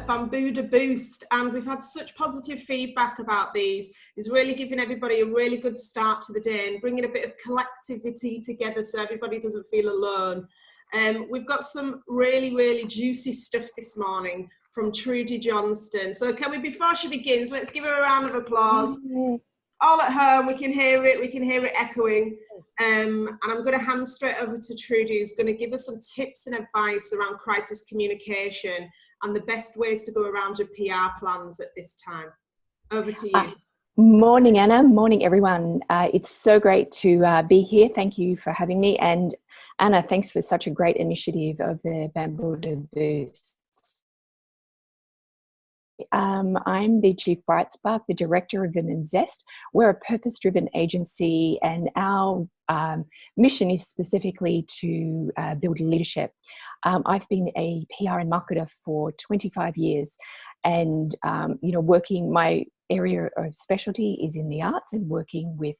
Bambuddha Boost, and we've had such positive feedback about these. It's really giving everybody a really good start to the day and bringing a bit of collectivity together so everybody doesn't feel alone. We've got some really juicy stuff this morning from Trudy Johnston. So can we, before she begins, let's give her a round of applause. All at home, we can hear it echoing. And I'm going to hand straight over to Trudy, who's going to give us some tips and advice around crisis communication and the best ways to go around your PR plans at this time. Over to you. Morning, Anna. Morning, everyone. It's so great to be here. Thank you for having me. And Anna, thanks for such a great initiative of the Bambuddha Boost. I'm the Chief Bright Spark, the Director of Vim&Vest. We're a purpose-driven agency, and our mission is specifically to build leadership. I've been a PR and marketer for 25 years, and working, my area of specialty is in the arts and working with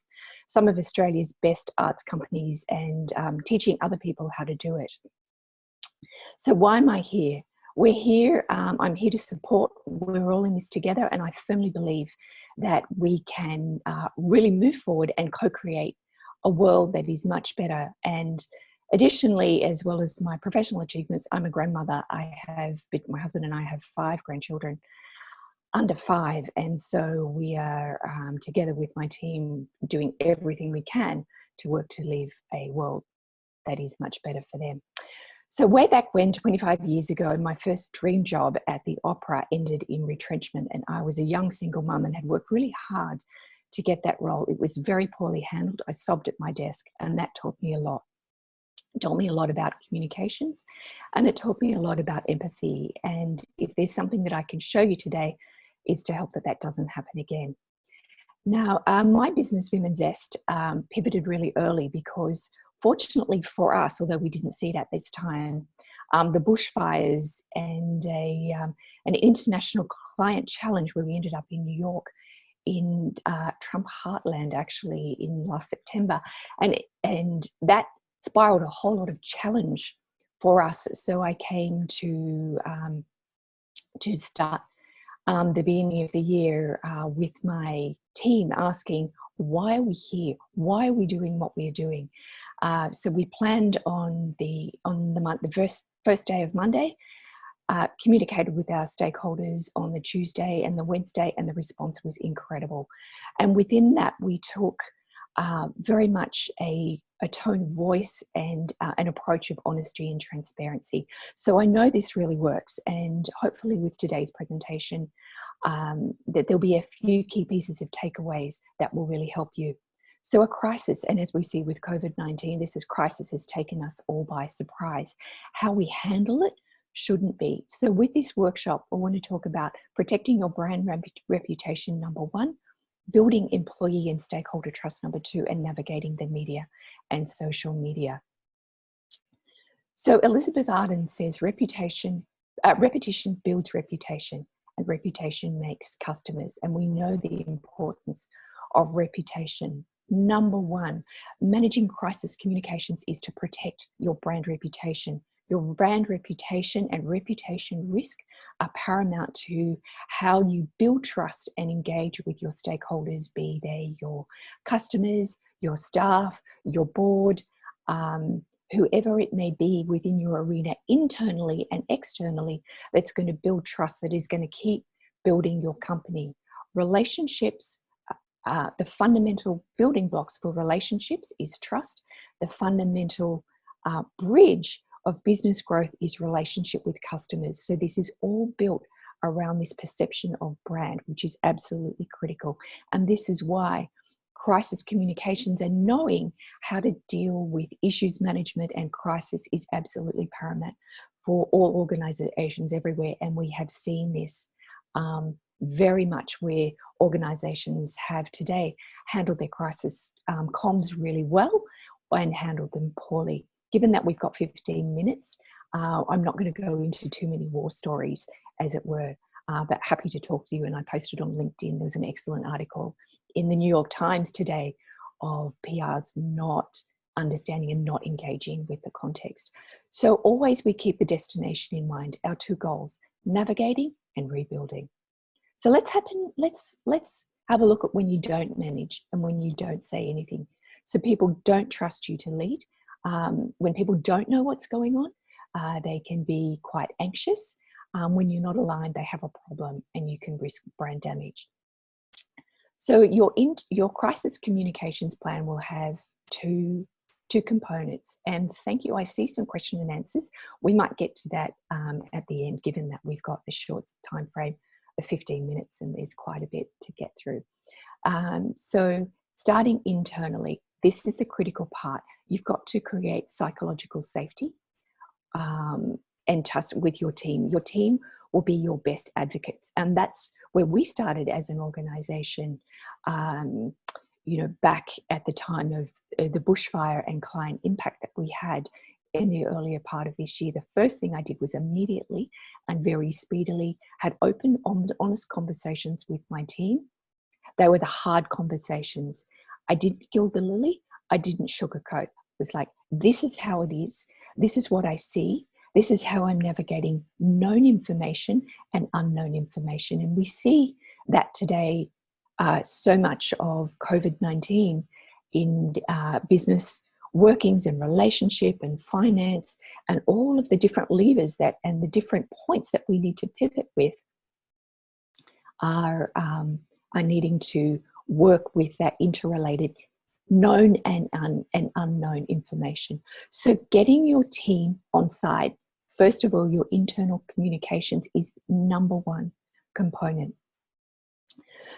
some of Australia's best arts companies and teaching other people how to do it. So why am I here? We're here, I'm here to support, we're all in this together, and I firmly believe that we can really move forward and co-create a world that is much better. And additionally, as well as my professional achievements, I'm a grandmother. My husband and I have 5 grandchildren under 5, and so we are together with my team doing everything we can to work to live a world that is much better for them. So way back when, 25 years ago, my first dream job at the opera ended in retrenchment, and I was a young single mum and had worked really hard to get that role. It was very poorly handled. I sobbed at my desk, and that taught me a lot. It taught me a lot about communications, and it taught me a lot about empathy. And if there's something that I can show you today, is to help that doesn't happen again. Now, my business, Vim&Vest, pivoted really early because fortunately for us, although we didn't see it at this time, the bushfires and an international client challenge where we ended up in New York in Trump Heartland actually in last September, and that spiraled a whole lot of challenge for us. So I came to start the beginning of the year with my team asking, why are we here? Why are we doing what we're doing? So we planned on the first day of Monday, communicated with our stakeholders on the Tuesday and the Wednesday, and the response was incredible. And within that, we took very much a tone of voice and an approach of honesty and transparency. So I know this really works, and hopefully with today's presentation, that there'll be a few key pieces of takeaways that will really help you. So a crisis, and as we see with COVID-19, this crisis has taken us all by surprise. How we handle it shouldn't be. So with this workshop, I want to talk about protecting your brand reputation, number 1, building employee and stakeholder trust, number 2, and navigating the media and social media. So Elizabeth Arden says repetition builds reputation, and reputation makes customers. And we know the importance of reputation. Number 1, managing crisis communications is to protect your brand reputation. Your brand reputation and reputation risk are paramount to how you build trust and engage with your stakeholders, be they your customers, your staff, your board, whoever it may be within your arena, internally and externally, that's going to build trust, that is going to keep building your company. Relationships, the fundamental building blocks for relationships is trust. The fundamental bridge of business growth is relationship with customers. So this is all built around this perception of brand, which is absolutely critical. And this is why crisis communications and knowing how to deal with issues management and crisis is absolutely paramount for all organizations everywhere. And we have seen this very much where organizations have today handled their crisis comms really well and handled them poorly. Given that we've got 15 minutes, I'm not going to go into too many war stories, as it were, but happy to talk to you. And I posted on LinkedIn, there's an excellent article in the New York Times today of PRs not understanding and not engaging with the context. So always we keep the destination in mind, our 2 goals, navigating and rebuilding. So let's have a look at when you don't manage and when you don't say anything. So people don't trust you to lead. When people don't know what's going on, they can be quite anxious. When you're not aligned, they have a problem and you can risk brand damage. So your crisis communications plan will have two components. And thank you. I see some question and answers. We might get to that at the end, given that we've got a short time frame of 15 minutes and there's quite a bit to get through. So starting internally, this is the critical part. You've got to create psychological safety and trust with your team. Your team will be your best advocates. And that's where we started as an organization, back at the time of the bushfire and client impact that we had in the earlier part of this year. The first thing I did was immediately and very speedily had open, honest conversations with my team. They were the hard conversations. I didn't gild the lily. I didn't sugarcoat. It was like, this is how it is. This is what I see. This is how I'm navigating known information and unknown information. And we see that today, so much of COVID-19 in business workings and relationship and finance and all of the different levers and the different points that we need to pivot with are needing to work with that interrelated known and unknown information. So getting your team on side, first of all, your internal communications is number one component.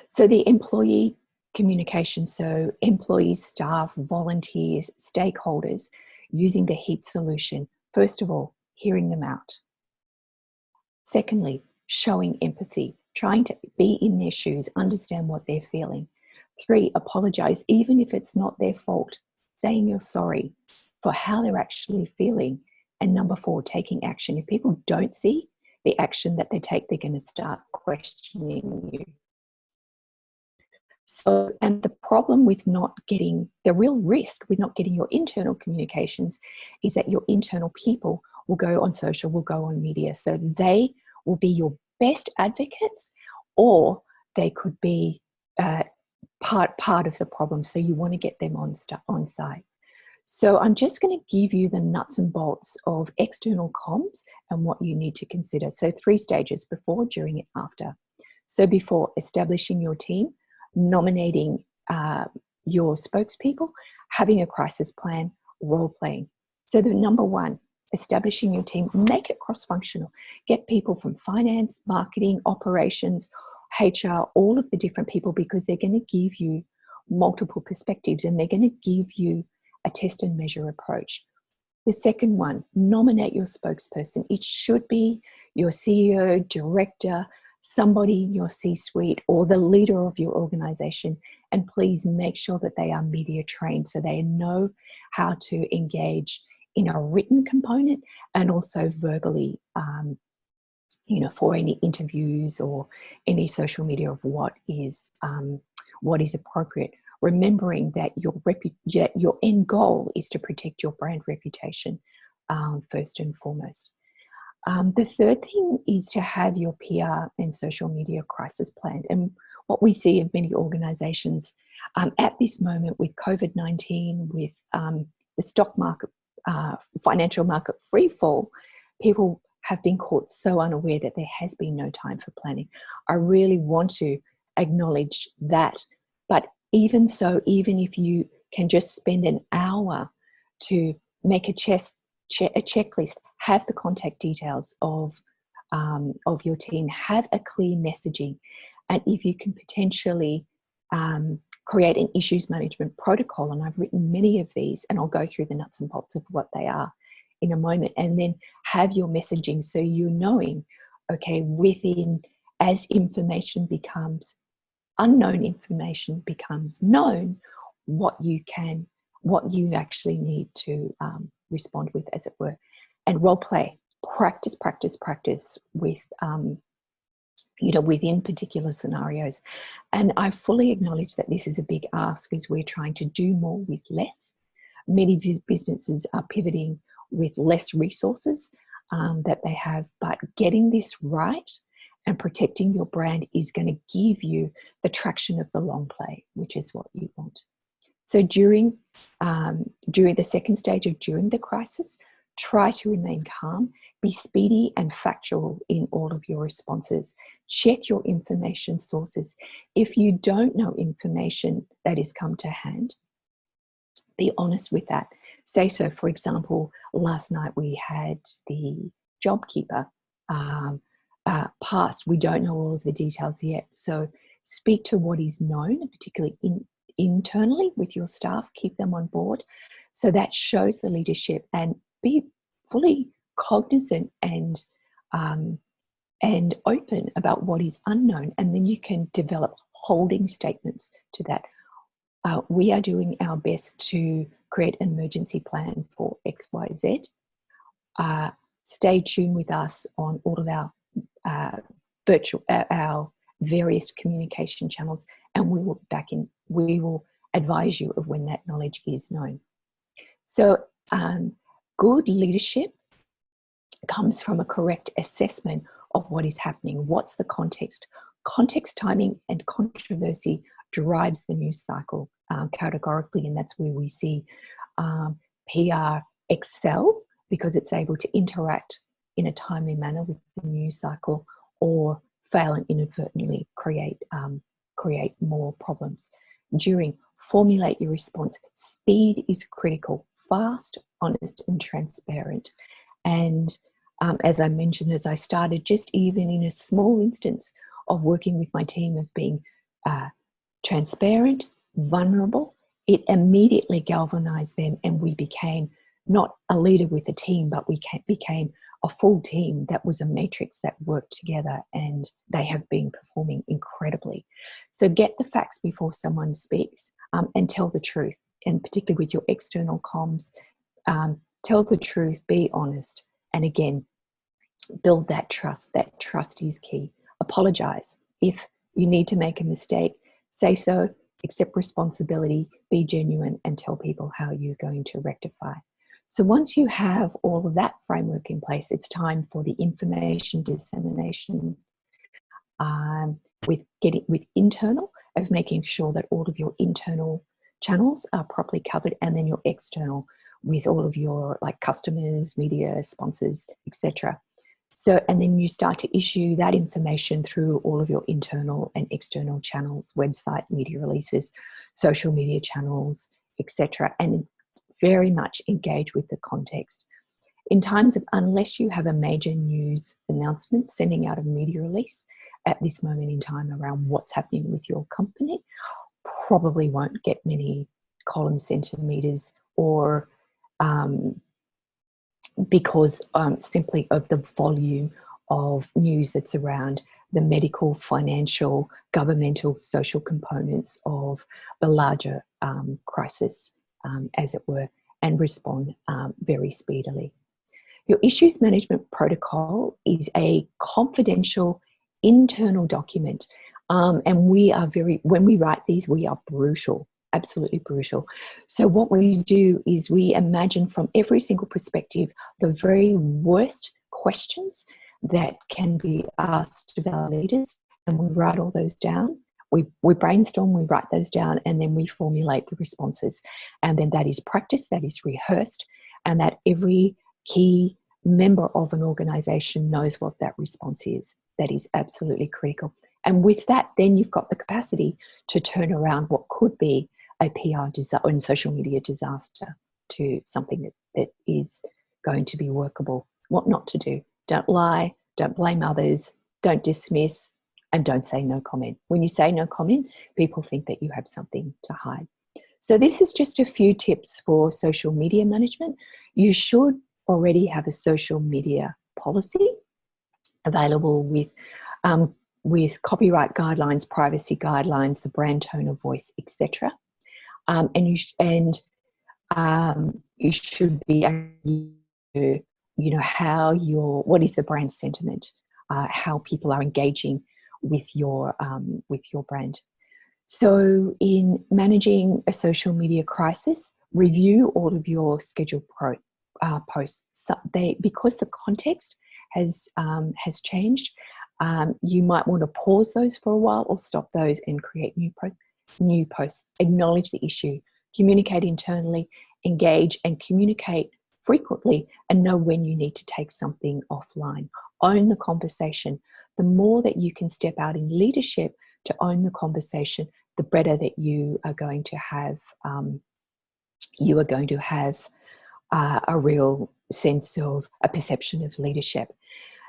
So the employee communication, so employees, staff, volunteers, stakeholders, using the HEAT solution. First of all, hearing them out. Secondly, showing empathy, trying to be in their shoes, understand what they're feeling. 3, apologize, even if it's not their fault, saying you're sorry for how they're actually feeling. And number 4, taking action. If people don't see the action that they take, they're going to start questioning you. So, and the problem with the real risk with not getting your internal communications is that your internal people will go on social, will go on media. So they will be your best advocates, or they could be part of the problem. So you want to get them on side. So I'm just going to give you the nuts and bolts of external comms and what you need to consider. So 3 stages: before, during, and after. So before, establishing your team, nominating your spokespeople, having a crisis plan, role playing. So the number 1, establishing your team, make it cross-functional. Get people from finance, marketing, operations, HR, all of the different people, because they're going to give you multiple perspectives and they're going to give you a test and measure approach. The second one, nominate your spokesperson. It should be your CEO, director, somebody in your C-suite, or the leader of your organization. And please make sure that they are media trained so they know how to engage in a written component and also verbally, for any interviews or any social media of what is appropriate. Remembering that your end goal is to protect your brand reputation first and foremost. The third thing is to have your PR and social media crisis planned. And what we see in many organizations at this moment with COVID-19, with the stock market, financial market free fall, people have been caught so unaware that there has been no time for planning. I really want to acknowledge that. But even so, even if you can just spend an hour to make a checklist, have the contact details of your team, have a clear messaging, and if you can potentially create an issues management protocol, and I've written many of these, and I'll go through the nuts and bolts of what they are in a moment, and then have your messaging so you're knowing, okay, as information becomes unknown, information becomes known, what you actually need to respond with, as it were. And role play, practice with within particular scenarios. And I fully acknowledge that this is a big ask as we're trying to do more with less. Many businesses are pivoting with less resources that they have, but getting this right And protecting your brand is going to give you the traction of the long play, which is what you want. So during the second stage of during the crisis, try to remain calm, be speedy and factual in all of your responses. Check your information sources. If you don't know information that has come to hand, be honest with that. Say so. For example, last night we had the JobKeeper passed. We don't know all of the details yet. So speak to what is known, particularly internally with your staff. Keep them on board. So that shows the leadership, and be fully cognizant and open about what is unknown. And then you can develop holding statements to that. We are doing our best to create an emergency plan for XYZ. Stay tuned with us on all of our our various communication channels, and we will advise you of when that knowledge is known. So good leadership comes from a correct assessment of what is happening. What's the context? Context, timing, and controversy drives the news cycle categorically, and that's where we see PR excel, because it's able to interact in a timely manner with the news cycle, or fail and inadvertently create more problems. During, formulate your response. Speed is critical. Fast, honest, and transparent. And as I mentioned, as I started, just even in a small instance of working with my team, of being transparent, vulnerable, it immediately galvanized them, and we became not a leader with a team, but we became a full team that was a matrix that worked together, and they have been performing incredibly. So get the facts before someone speaks, and tell the truth, and particularly with your external comms, tell the truth, be honest, and again, build that trust. That trust is key. Apologize. If you need to make a mistake, say so, accept responsibility, be genuine, and tell people how you're going to rectify. So once you have all of that framework in place, it's time for the information dissemination with internal, of making sure that all of your internal channels are properly covered, and then your external with all of your customers, media, sponsors, etc. So, and then you start to issue that information through all of your internal and external channels, website, media releases, social media channels, etc. And very much engage with the context. In times of, unless you have a major news announcement, sending out a media release at this moment in time around what's happening with your company probably won't get many column centimeters, or because simply of the volume of news that's around the medical, financial, governmental, social components of the larger crisis, as it were, and respond very speedily. Your issues management protocol is a confidential internal document, and when we write these, we are brutal. Absolutely brutal. So what we do is we imagine from every single perspective the very worst questions that can be asked of our leaders, and we write all those down. We brainstorm, we write those down, and then we formulate the responses. And then that is practiced, that is rehearsed, and that every key member of an organisation knows what that response is. That is absolutely critical. And with that, then you've got the capacity to turn around what could be a PR disaster and social media disaster to something that is going to be workable. What not to do. Don't lie, don't blame others, don't dismiss, and don't say no comment. When you say no comment, people think that you have something to hide. So this is just a few tips for social media management. You should already have a social media policy available with copyright guidelines, privacy guidelines, the brand tone of voice, etc. And you should be, what is the brand sentiment, how people are engaging with your brand. So in managing a social media crisis, review all of your scheduled posts. Because the context has changed, You might want to pause those for a while or stop those and create new posts. Acknowledge the issue, communicate internally, engage and communicate frequently, and know when you need to take something offline. Own the conversation. The more that you can step out in leadership to own the conversation, the better that you are going to have. A real sense of a perception of leadership.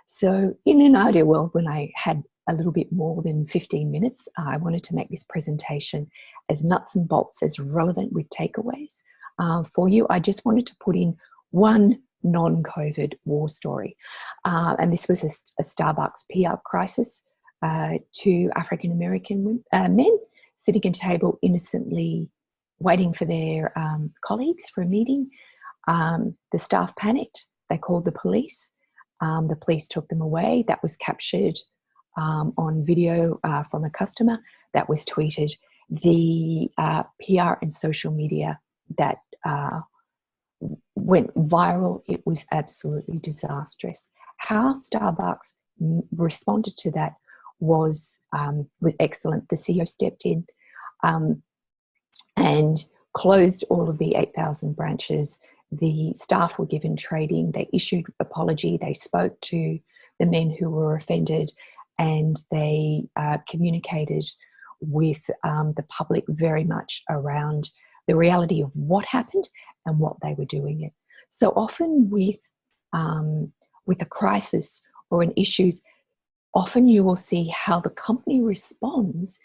So in an ideal world, when I had a little bit more than 15 minutes, I wanted to make this presentation as nuts and bolts, as relevant with takeaways for you. I just wanted to put in one non-COVID war story. And this was a Starbucks PR crisis. Two African-American men sitting at a table innocently waiting for their colleagues for a meeting. The staff panicked. They called the police. The police took them away. That was captured on video from a customer. That was tweeted. The PR and social media that went viral, it was absolutely disastrous. How Starbucks responded to that was excellent. The CEO stepped in and closed all of the 8,000 branches. The staff were given trading. They issued apology. They spoke to the men who were offended, and they communicated with the public very much around the reality of what happened and what they were doing it. So often with a crisis or an issues, often you will see how the company responds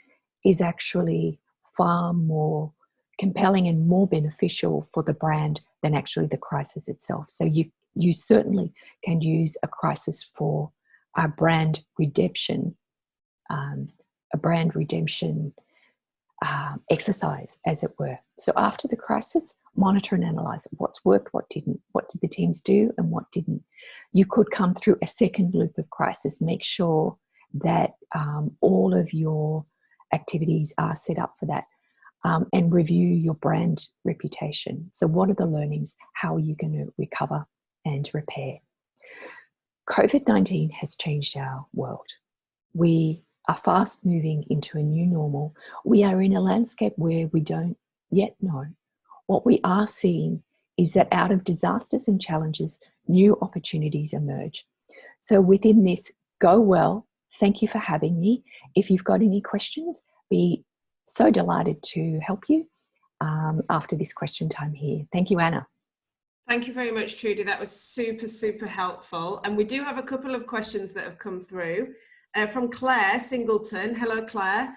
is actually far more compelling and more beneficial for the brand than actually the crisis itself. So you certainly can use a crisis for a brand redemption, exercise, as it were. So after the crisis, monitor and analyze what's worked, what didn't, what did the teams do and what didn't. You could come through a second loop of crisis. Make sure that all of your activities are set up for that. And review your brand reputation. So what are the learnings? How are you going to recover and repair? COVID-19 has changed our world. We are fast moving into a new normal. We are in a landscape where we don't yet know. What we are seeing is that out of disasters and challenges, new opportunities emerge. So within this, go well. Thank you for having me. If you've got any questions, be so delighted to help you after this question time here. Thank you, Anna. Thank you very much, Trudy. That was super, super helpful. And we do have a couple of questions that have come through from Claire Singleton. Hello, Claire.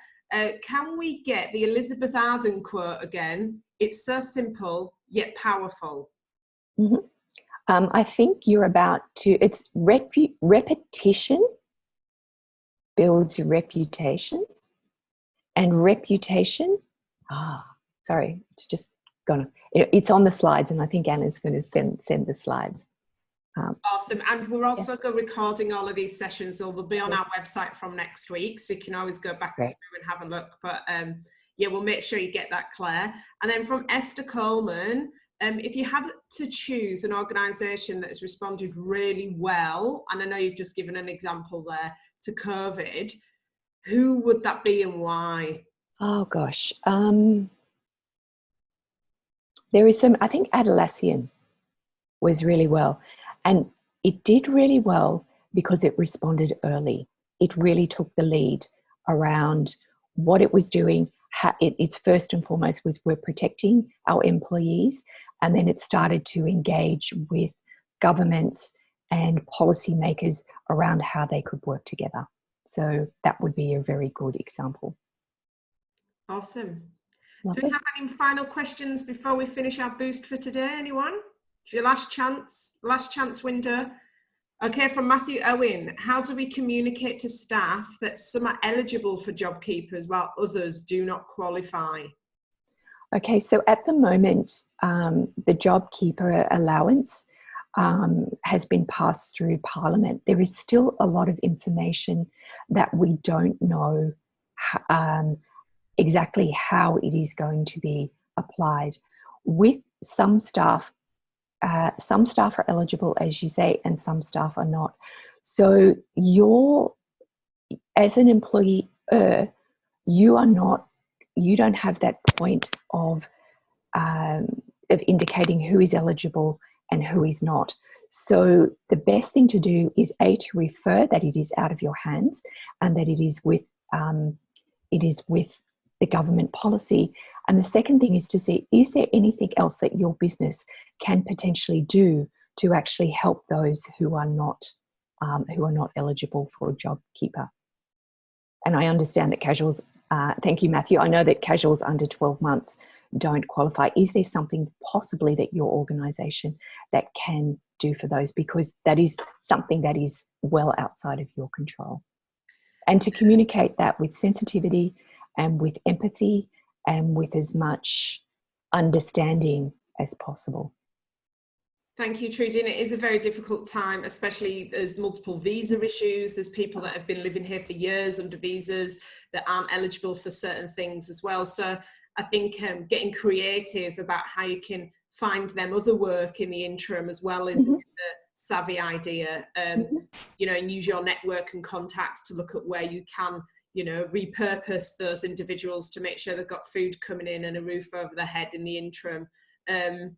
Can we get the Elizabeth Arden quote again? It's so simple, yet powerful. Mm-hmm. I think you're about to, it's repetition builds reputation. And reputation, it's just gone. It's on the slides, and I think Anna's going to send the slides. Awesome. And we're also recording all of these sessions, so they'll be on our website from next week, so you can always go back through and have a look. But yeah, we'll make sure you get that, Claire. And then from Esther Coleman, if you had to choose an organisation that has responded really well, and I know you've just given an example there, to COVID, who would that be and why? Oh gosh, there is some. I think Atlassian was really well, and it did really well because it responded early. It really took the lead around what it was doing. Its first and foremost was we're protecting our employees, and then it started to engage with governments and policymakers around how they could work together. So that would be a very good example. Awesome. Lovely. Do we have any final questions before we finish our boost for today? Anyone? It's your last chance window. Okay, from Matthew Owen, how do we communicate to staff that some are eligible for JobKeepers while others do not qualify? Okay, so at the moment, the JobKeeper allowance has been passed through Parliament. There is still a lot of information that we don't know exactly how it is going to be applied. With some staff are eligible, as you say, and some staff are not. So your as an employee, you don't have that point of indicating who is eligible and who is not. So the best thing to do is to refer that it is out of your hands and that it is with the government policy. And the second thing is to see, is there anything else that your business can potentially do to actually help those who are not eligible for a JobKeeper? And I understand that casuals, thank you, Matthew. I know that casuals under 12 months don't qualify. Is there something possibly that your organisation that can do for those? Because that is something that is well outside of your control. And to communicate that with sensitivity and with empathy and with as much understanding as possible. Thank you, Trudy. And it is a very difficult time, especially there's multiple visa issues. There's people that have been living here for years under visas that aren't eligible for certain things as well. So I think getting creative about how you can find them other work in the interim as well is the savvy idea, you know, and use your network and contacts to look at where you can, you know, repurpose those individuals to make sure they've got food coming in and a roof over their head in the interim. And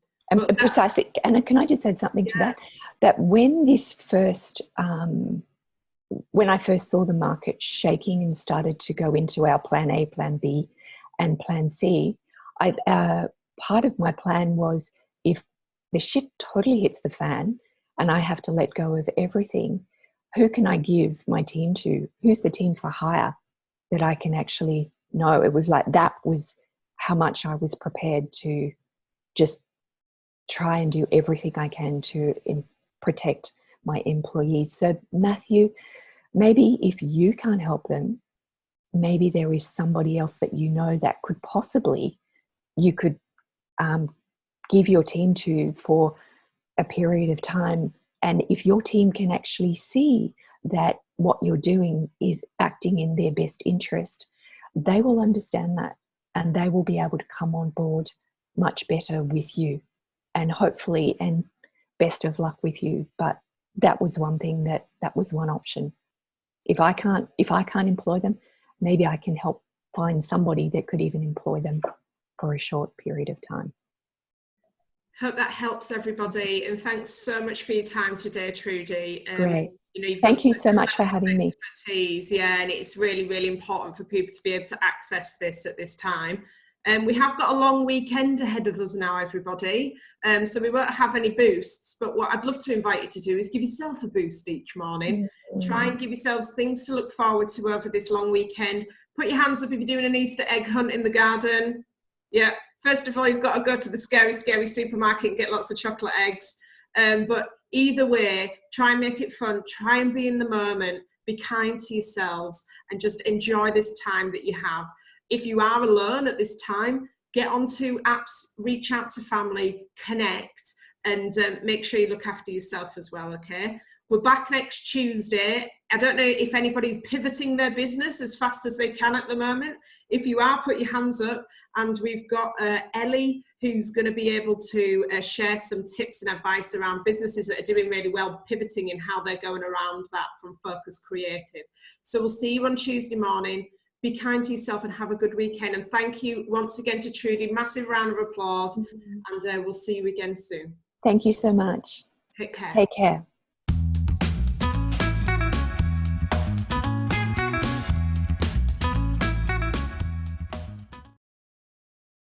precisely, Anna, can I just add something to that? That when this first, when I first saw the market shaking and started to go into our plan A, plan B, and plan C, part of my plan was, if the shit totally hits the fan and I have to let go of everything, who can I give my team to? Who's the team for hire that I can actually know? It was like, that was how much I was prepared to just try and do everything I can to protect my employees. So Matthew, maybe if you can't help them, maybe there is somebody else that you know that could possibly, you could give your team to for a period of time. And if your team can actually see that what you're doing is acting in their best interest, they will understand that and they will be able to come on board much better with you. And hopefully, and best of luck with you. But that was one thing, that was one option. If I can't employ them, maybe I can help find somebody that could even employ them for a short period of time. Hope that helps everybody, and thanks so much for your time today, Trudy. Great. You know, you've Thank you so much for having me. Expertise, yeah, and it's really, really important for people to be able to access this at this time. We have got a long weekend ahead of us now, everybody. So we won't have any boosts, but what I'd love to invite you to do is give yourself a boost each morning. Try and give yourselves things to look forward to over this long weekend. Put your hands up if you're doing an Easter egg hunt in the garden. Yeah, first of all, you've got to go to the scary, scary supermarket and get lots of chocolate eggs. But either way, try and make it fun. Try and be in the moment. Be kind to yourselves and just enjoy this time that you have. If you are alone at this time, get onto apps, reach out to family, connect, and make sure you look after yourself as well, okay? We're back next Tuesday. I don't know if anybody's pivoting their business as fast as they can at the moment. If you are, put your hands up. And we've got Ellie, who's going to be able to share some tips and advice around businesses that are doing really well, pivoting in how they're going around that from Focus Creative. So we'll see you on Tuesday morning. Be kind to yourself and have a good weekend. And thank you once again to Trudy. Massive round of applause. And we'll see you again soon. Thank you so much. Take care. Take care.